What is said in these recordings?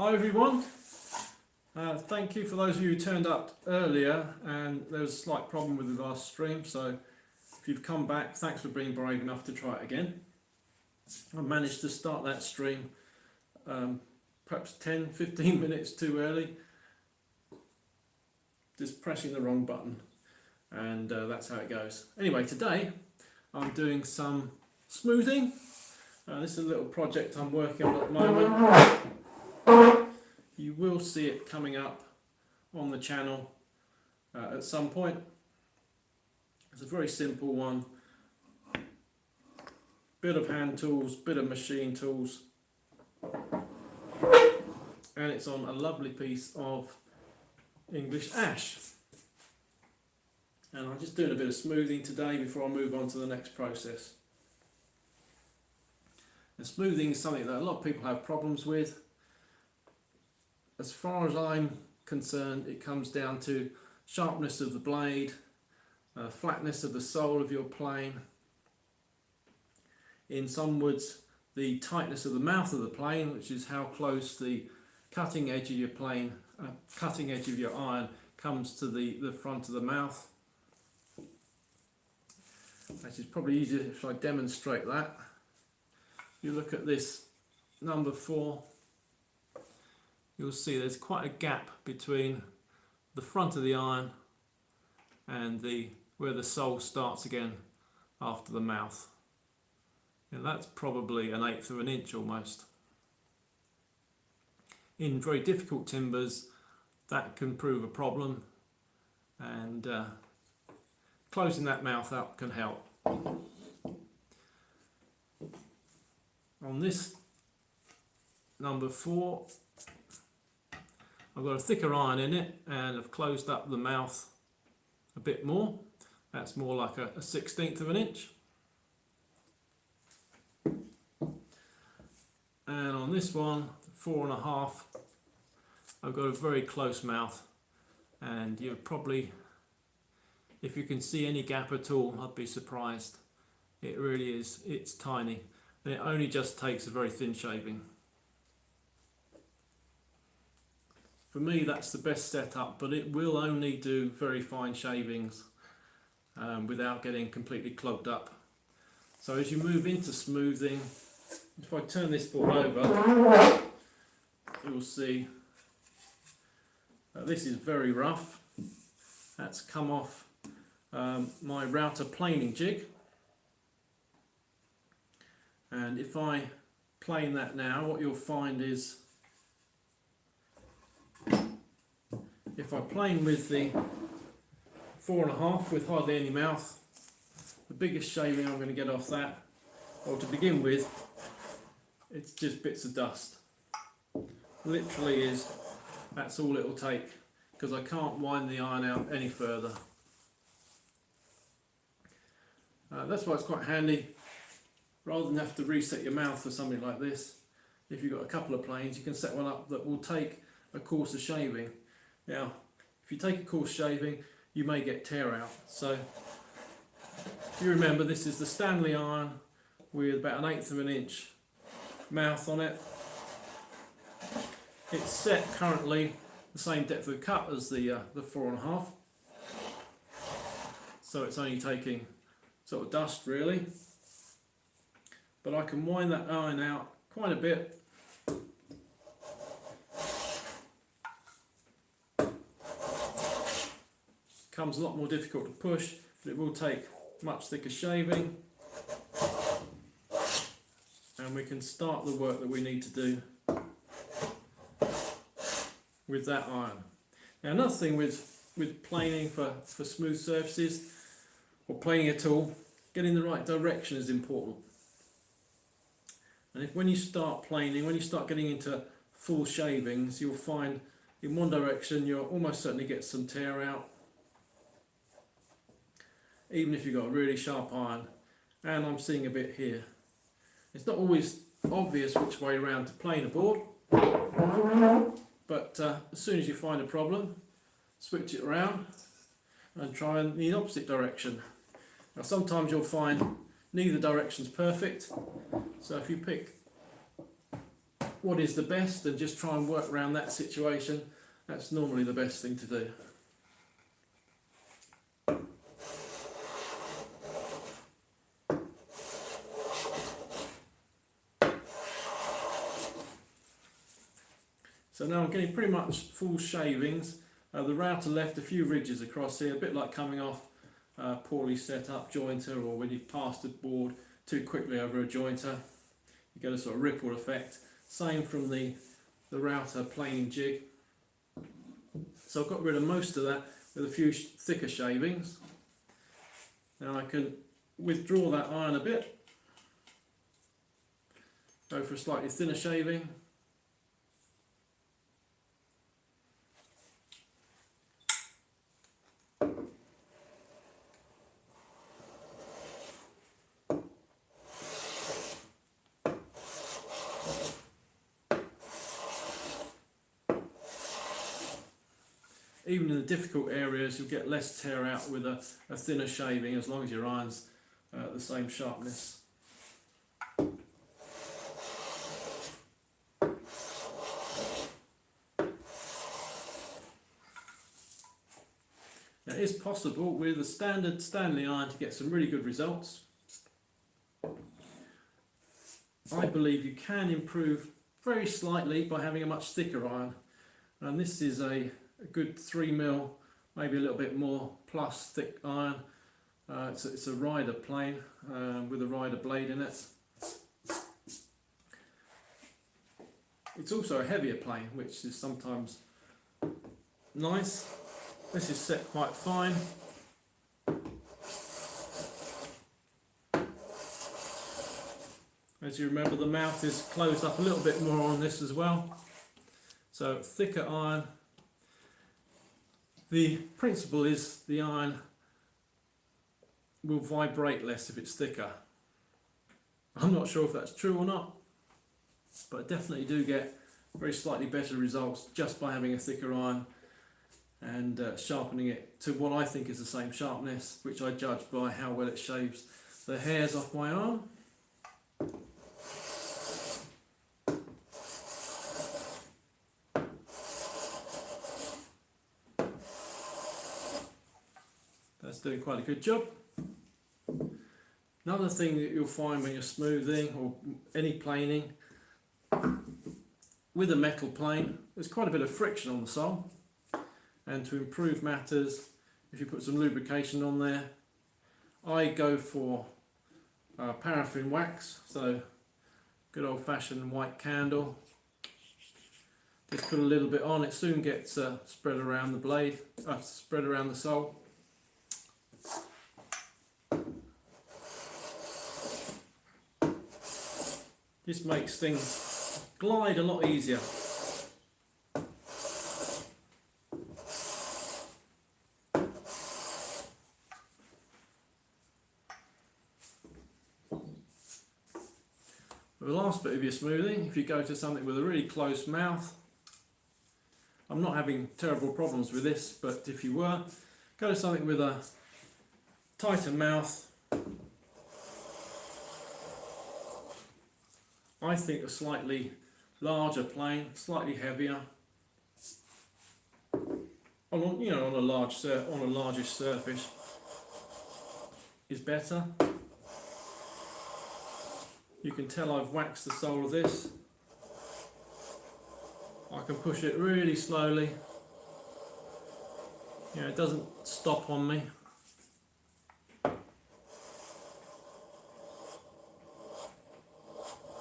Hi everyone, thank you for those of you who turned up earlier and there was a slight problem with the last stream, so if you've come back, thanks for being brave enough to try it again. I managed to start that stream perhaps 10-15 minutes too early, just pressing the wrong button, and that's how it goes. Anyway, today I'm doing some smoothing. This is a little project I'm working on at the moment. You will see it coming up on the channel at some point. It's a very simple one. Bit of hand tools, bit of machine tools, and it's on a lovely piece of English ash. And I'm just doing a bit of smoothing today before I move on to the next process. And smoothing is something that a lot of people have problems with. As far as I'm concerned, it comes down to sharpness of the blade, flatness of the sole of your plane. In some woods, the tightness of the mouth of the plane, which is how close the cutting edge of your plane, cutting edge of your iron comes to the front of the mouth. Which is probably easier if I demonstrate that. You look at this number 4. You'll see there's quite a gap between the front of the iron and where the sole starts again after the mouth. And that's probably 1/8 of an inch almost. In very difficult timbers, that can prove a problem, and closing that mouth up can help. On this number 4, I've got a thicker iron in it and I've closed up the mouth a bit more. That's more like a 1/16 of an inch. And on this one, 4.5, I've got a very close mouth, and you're probably, if you can see any gap at all, I'd be surprised. It really is, it's tiny, and it only just takes a very thin shaving. For me, that's the best setup, but it will only do very fine shavings without getting completely clogged up. So as you move into smoothing, if I turn this board over, you'll see this is very rough. That's come off my router planing jig, and if I plane that now, what you'll find is, if I plane with the 4.5 with hardly any mouth, the biggest shaving I'm going to get off that, or to begin with, it's just bits of dust. Literally is, that's all it'll take, because I can't wind the iron out any further. That's why it's quite handy, rather than have to reset your mouth for something like this. If you've got a couple of planes, you can set one up that will take a coarser shaving. Now, if you take a coarse shaving, you may get tear out. So, if you remember, this is the Stanley iron with about 1/8 of an inch mouth on it. It's set currently the same depth of cut as the 4.5. So it's only taking sort of dust really. But I can wind that iron out quite a bit. Comes a lot more difficult to push, but it will take much thicker shaving, and we can start the work that we need to do with that iron. Now, another thing with planing for smooth surfaces, or planing at all, getting the right direction is important. And when you start planing, when you start getting into full shavings, you'll find in one direction you'll almost certainly get some tear out, even if you've got a really sharp iron, and I'm seeing a bit here. It's not always obvious which way around to plane a board, but as soon as you find a problem, switch it around and try in the opposite direction. Now, sometimes you'll find neither direction's perfect, so if you pick what is the best and just try and work around that situation. That's normally the best thing to do. So now I'm getting pretty much full shavings. The router left a few ridges across here, a bit like coming off poorly set up jointer, or when you pass the board too quickly over a jointer, you get a sort of ripple effect. Same from the router planing jig. So I've got rid of most of that with a few thicker shavings. Now I can withdraw that iron a bit, go for a slightly thinner shaving. Even in the difficult areas, you'll get less tear out with a thinner shaving, as long as your iron's the same sharpness. Now, it is possible with a standard Stanley iron to get some really good results. I believe you can improve very slightly by having a much thicker iron, and this is a good 3mm, maybe a little bit more, plus thick iron. It's a rider plane with a rider blade in it. It's also a heavier plane, which is sometimes nice. This is set quite fine. As you remember, the mouth is closed up a little bit more on this as well. So thicker iron. The principle is the iron will vibrate less if it's thicker. I'm not sure if that's true or not, but I definitely do get very slightly better results just by having a thicker iron and sharpening it to what I think is the same sharpness, which I judge by how well it shaves the hairs off my arm. That's doing quite a good job. Another thing that you'll find when you're smoothing or any planing, with a metal plane, there's quite a bit of friction on the sole, and to improve matters, if you put some lubrication on there, I go for paraffin wax, so good old fashioned white candle. Just put a little bit on, it soon gets spread around the blade, spread around the sole. This makes things glide a lot easier. The last bit of your smoothing, if you go to something with a really close mouth, I'm not having terrible problems with this, but if you were, go to something with a tighter mouth. I think a slightly larger plane, slightly heavier, on a largish surface is better. You can tell I've waxed the sole of this. I can push it really slowly. It doesn't stop on me.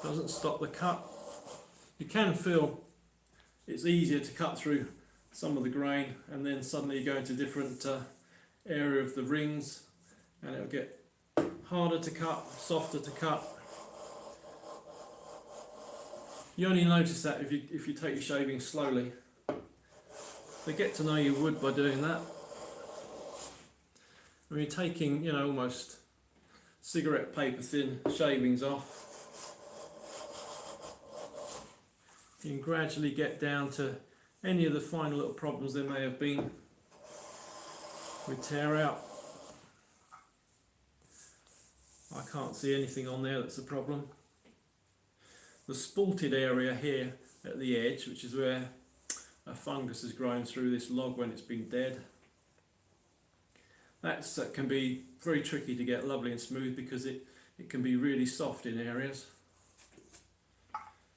Doesn't stop the cut. You can feel it's easier to cut through some of the grain, and then suddenly you go into a different area of the rings and it'll get harder to cut, softer to cut. You only notice that if you take your shaving slowly. They get to know your wood by doing that. When you're taking, almost cigarette paper thin shavings off, you can gradually get down to any of the final little problems there may have been with tear out. I can't see anything on there that's a problem. the spalted area here at the edge, which is where a fungus has grown through this log when it's been dead. That can be very tricky to get lovely and smooth because it can be really soft in areas.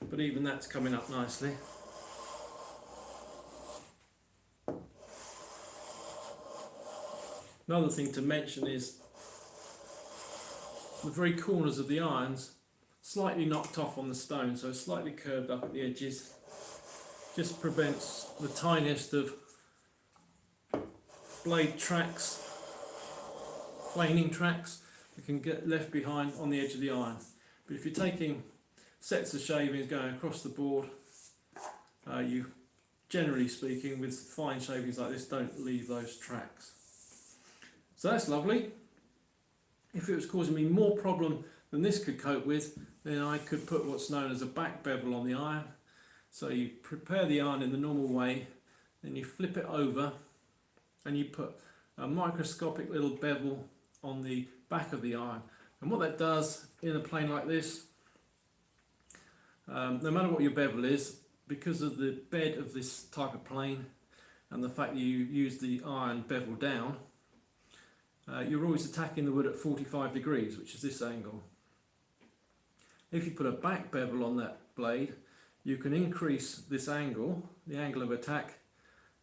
But even that's coming up nicely. Another thing to mention is the very corners of the irons slightly knocked off on the stone, so slightly curved up at the edges. Just prevents the tiniest of blade tracks, planing tracks that can get left behind on the edge of the iron. But if you're taking sets of shavings going across the board, you, generally speaking, with fine shavings like this, don't leave those tracks. So that's lovely. If it was causing me more problem than this could cope with, then I could put what's known as a back bevel on the iron. So you prepare the iron in the normal way, then you flip it over and you put a microscopic little bevel on the back of the iron. And what that does in a plane like this, no matter what your bevel is, because of the bed of this type of plane and the fact that you use the iron bevel down, you're always attacking the wood at 45 degrees, which is this angle. If you put a back bevel on that blade, you can increase this angle, the angle of attack,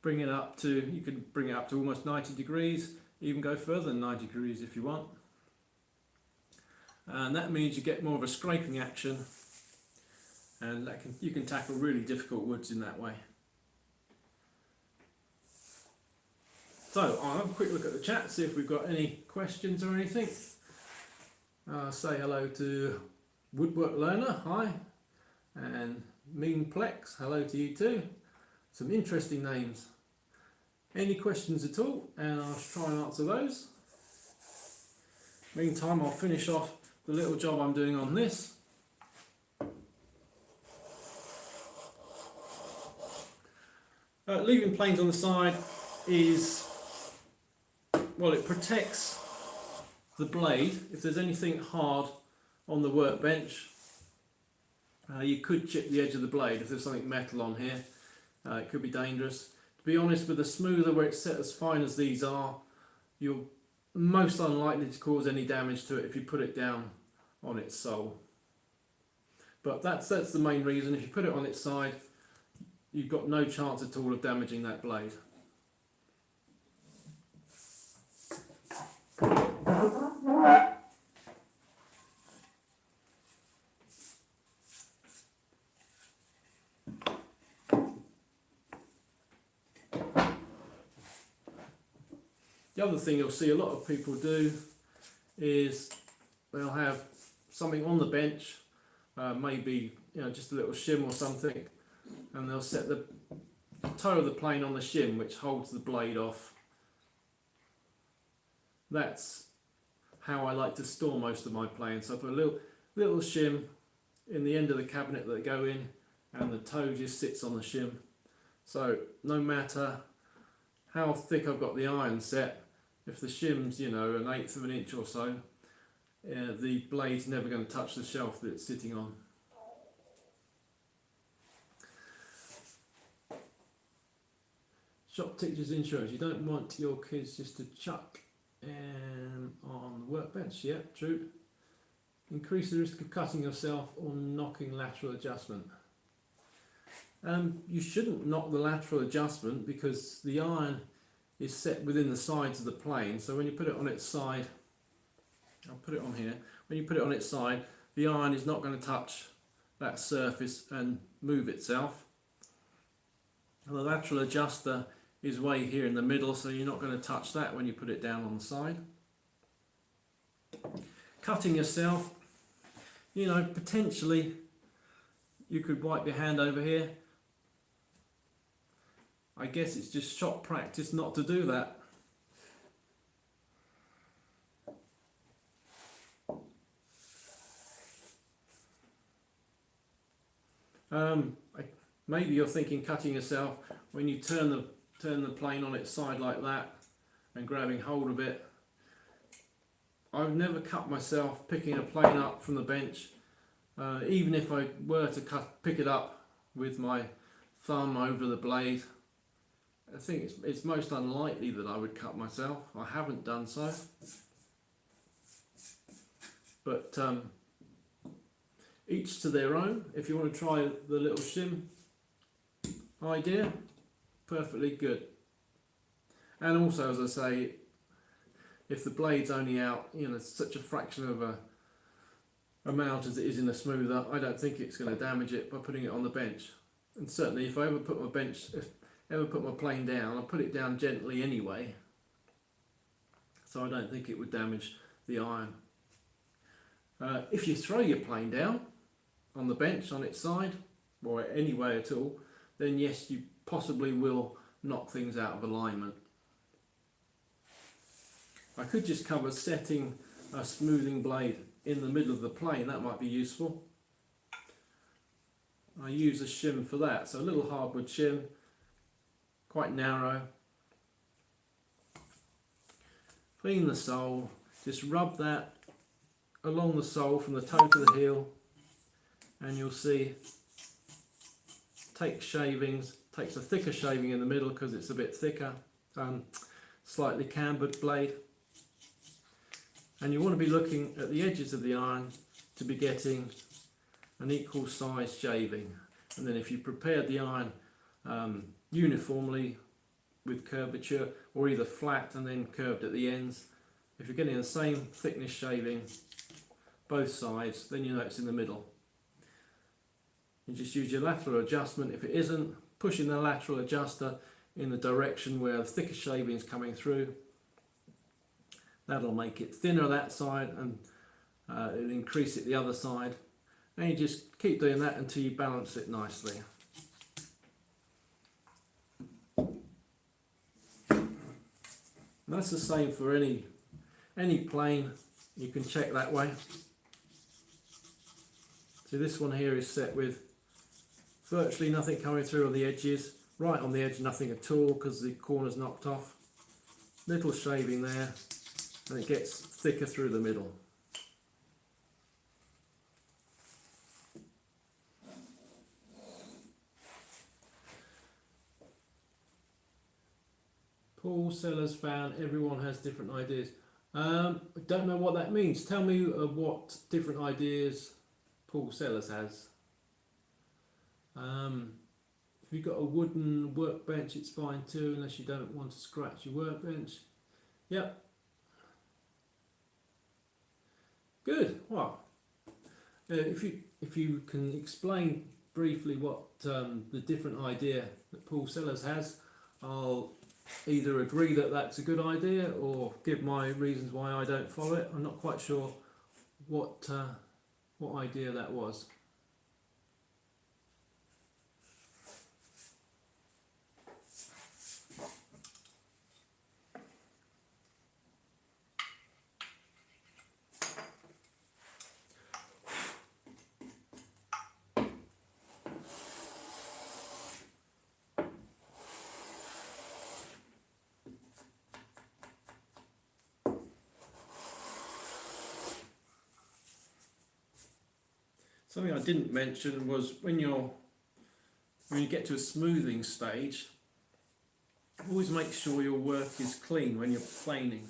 bring it up to, you can bring it up to almost 90 degrees, even go further than 90 degrees if you want. And that means you get more of a scraping action, and you can tackle really difficult woods in that way. So I'll have a quick look at the chat, see if we've got any questions or anything. Say hello to Woodwork Learner, hi, and Meanplex, hello to you too. Some interesting names. Any questions at all? And I'll try and answer those. Meantime, I'll finish off the little job I'm doing on this. Leaving planes on the side is, well, it protects the blade. If there's anything hard on the workbench, you could chip the edge of the blade. If there's something metal on here, it could be dangerous. To be honest, with a smoother where it's set as fine as these are, you're most unlikely to cause any damage to it if you put it down on its sole. But that's the main reason. If you put it on its side, you've got no chance at all of damaging that blade. The other thing you'll see a lot of people do is they'll have something on the bench, maybe just a little shim or something, and they'll set the toe of the plane on the shim, which holds the blade off. That's how I like to store most of my planes. So I put a little shim in the end of the cabinet that they go in, and the toe just sits on the shim. So no matter how thick I've got the iron set, if the shim's, an 1/8 of an inch or so, the blade's never going to touch the shelf that it's sitting on. Shop teachers insurance. You don't want your kids just to chuck on the workbench. Yeah, true. Increase the risk of cutting yourself or knocking lateral adjustment. You shouldn't knock the lateral adjustment because the iron is set within the sides of the plane. So when you put it on its side, I'll put it on here, when you put it on its side, the iron is not going to touch that surface and move itself. And the lateral adjuster is way here in the middle, so you're not going to touch that when you put it down on the side. Cutting yourself, potentially you could wipe your hand over here. I guess it's just shop practice not to do that. Maybe you're thinking cutting yourself when you turn the plane on its side like that and grabbing hold of it. I've never cut myself picking a plane up from the bench Even if I were to pick it up with my thumb over the blade, I think it's most unlikely that I would cut myself. I haven't done so. But each to their own. If you want to try the little shim idea, perfectly good. And also, as I say, if the blade's only out, such a fraction of a amount as it is in a smoother, I don't think it's going to damage it by putting it on the bench. And certainly, if I ever put my plane down, I put it down gently anyway, so I don't think it would damage the iron. If you throw your plane down on the bench on its side, or any way at all, then yes, you possibly will knock things out of alignment. I could just cover setting a smoothing blade in the middle of the plane. That might be useful. I use a shim for that, so a little hardwood shim, quite narrow. Clean the sole, just rub that along the sole from the toe to the heel, and you'll see, takes a thicker shaving in the middle because it's a bit thicker, slightly cambered blade. And you want to be looking at the edges of the iron to be getting an equal size shaving. And then if you prepared the iron uniformly with curvature, or either flat and then curved at the ends, if you're getting the same thickness shaving both sides, then you know it's in the middle. You just use your lateral adjustment. If it isn't, pushing the lateral adjuster in the direction where the thicker shaving is coming through. That'll make it thinner that side, and it'll increase it the other side. And you just keep doing that until you balance it nicely. And that's the same for any plane. You can check that way. So this one here is set with virtually nothing coming through on the edges. Right on the edge, nothing at all because the corner's knocked off. Little shaving there, and it gets thicker through the middle. Paul Sellers found everyone has different ideas. I don't know what that means. Tell me what different ideas Paul Sellers has. If you've got a wooden workbench, it's fine too, unless you don't want to scratch your workbench. Yep. Good. Well, if you can explain briefly what the different idea that Paul Sellers has, I'll either agree that that's a good idea or give my reasons why I don't follow it. I'm not quite sure what idea that was. Something I didn't mention was when you get to a smoothing stage, always make sure your work is clean when you're planing.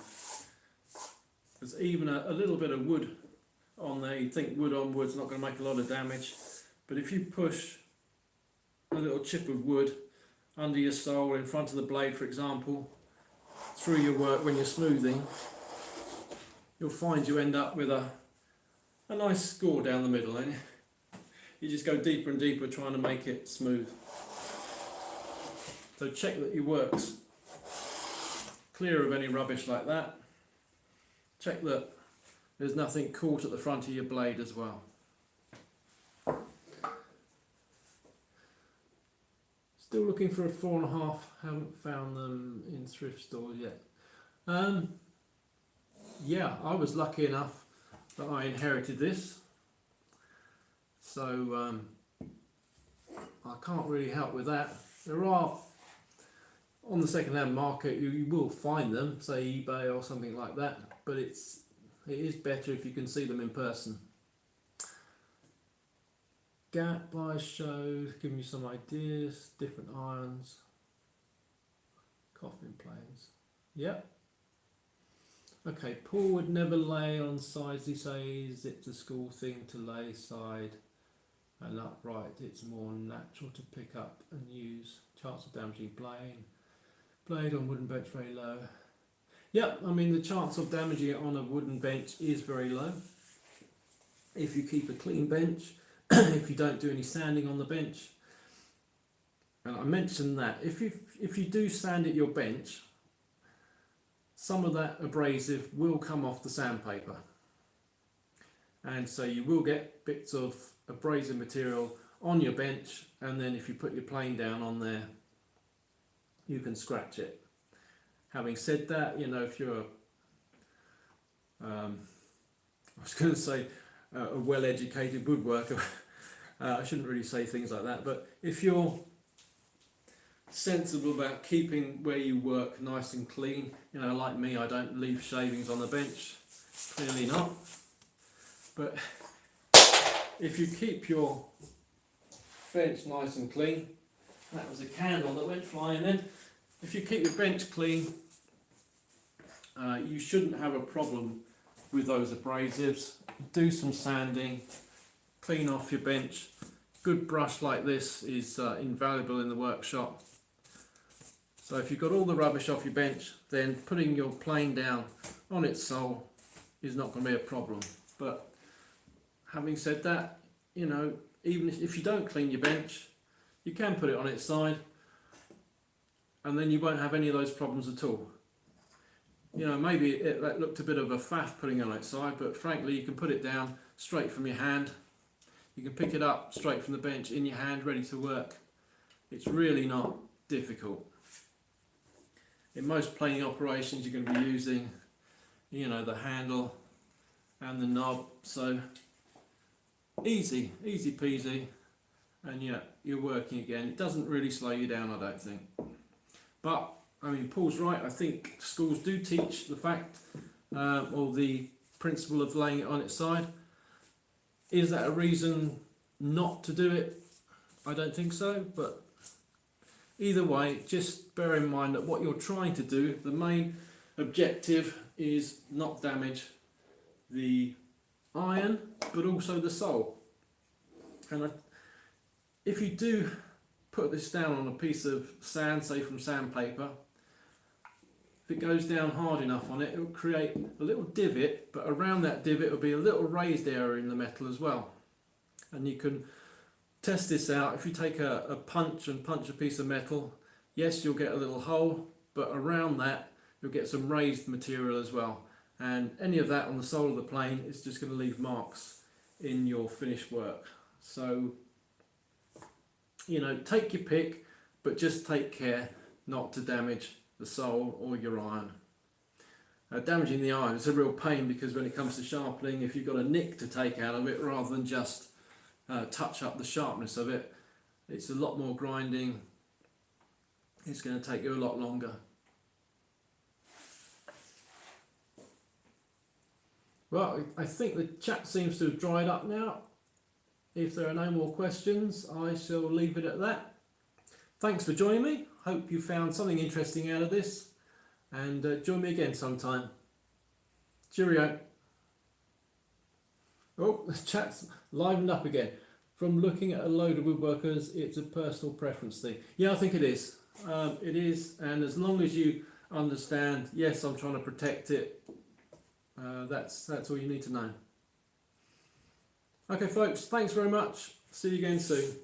Because even a little bit of wood on there, you think wood on wood's not going to make a lot of damage, but if you push a little chip of wood under your sole in front of the blade, for example, through your work when you're smoothing, you'll find you end up with a nice score down the middle, and you just go deeper and deeper trying to make it smooth. So check that your work's clear of any rubbish like that. Check that there's nothing caught at the front of your blade as well. Still looking for a 4.5, haven't found them in thrift stores yet. Yeah, I was lucky enough that I inherited this, so I can't really help with that. There are, on the second-hand market, you will find them, say eBay or something like that, but it is better if you can see them in person. Gap by shows, giving you some ideas, different irons, coffin planes. Yep. Okay, Paul would never lay on sides, he says it's a school thing to lay side and upright. It's more natural to pick up and use. Chance of damaging blade on wooden bench very low. Yep, I mean the chance of damaging it on a wooden bench is very low. If you keep a clean bench, if you don't do any sanding on the bench. And I mentioned that if you do sand at your bench, some of that abrasive will come off the sandpaper, and so you will get bits of abrasive material on your bench, and then if you put your plane down on there you can scratch it. Having said that, you know, if you're I was going to say a well-educated woodworker, I shouldn't really say things like that, but if you're sensible about keeping where you work nice and clean, you know, like me, I don't leave shavings on the bench, clearly not, but if you keep your bench nice and clean, that was a candle that went flying then, if you keep your bench clean, you shouldn't have a problem with those abrasives. Do some sanding, clean off your bench. Good brush like this is invaluable in the workshop. So if you've got all the rubbish off your bench, then putting your plane down on its sole is not going to be a problem. But having said that, you know, even if you don't clean your bench, you can put it on its side and then you won't have any of those problems at all. You know, maybe that looked a bit of a faff putting it on its side, but frankly you can put it down straight from your hand. You can pick it up straight from the bench in your hand, ready to work. It's really not difficult. In most planing operations you're going to be using, you know, the handle and the knob, so easy peasy, and yeah, you're working again. It doesn't really slow you down, I don't think. But I mean, Paul's right. I think schools do teach the fact or the principle of laying it on its side. Is that a reason not to do it? I don't think so, but either way, just bear in mind that what you're trying to do, the main objective is not damage the iron, but also the sole. And if you do put this down on a piece of sand, say from sandpaper, if it goes down hard enough on it, it will create a little divot, but around that divot will be a little raised area in the metal as well. And you can test this out. If you take a punch and punch a piece of metal, yes, you'll get a little hole, but around that you'll get some raised material as well. And any of that on the sole of the plane is just going to leave marks in your finished work. So, you know, take your pick, but just take care not to damage the sole or your iron. Damaging the iron is a real pain, because when it comes to sharpening, if you've got a nick to take out of it rather than just touch up the sharpness of it, it's a lot more grinding. It's going to take you a lot longer. Well, I think the chat seems to have dried up now. If there are no more questions, I shall leave it at that. Thanks for joining me. Hope you found something interesting out of this, and join me again sometime. Cheerio. Oh, the chat's livened up again. From looking at a load of woodworkers, it's a personal preference thing. Yeah, I think it is. It is, and as long as you understand, yes, I'm trying to protect it, that's all you need to know. Okay folks, thanks very much. See you again soon.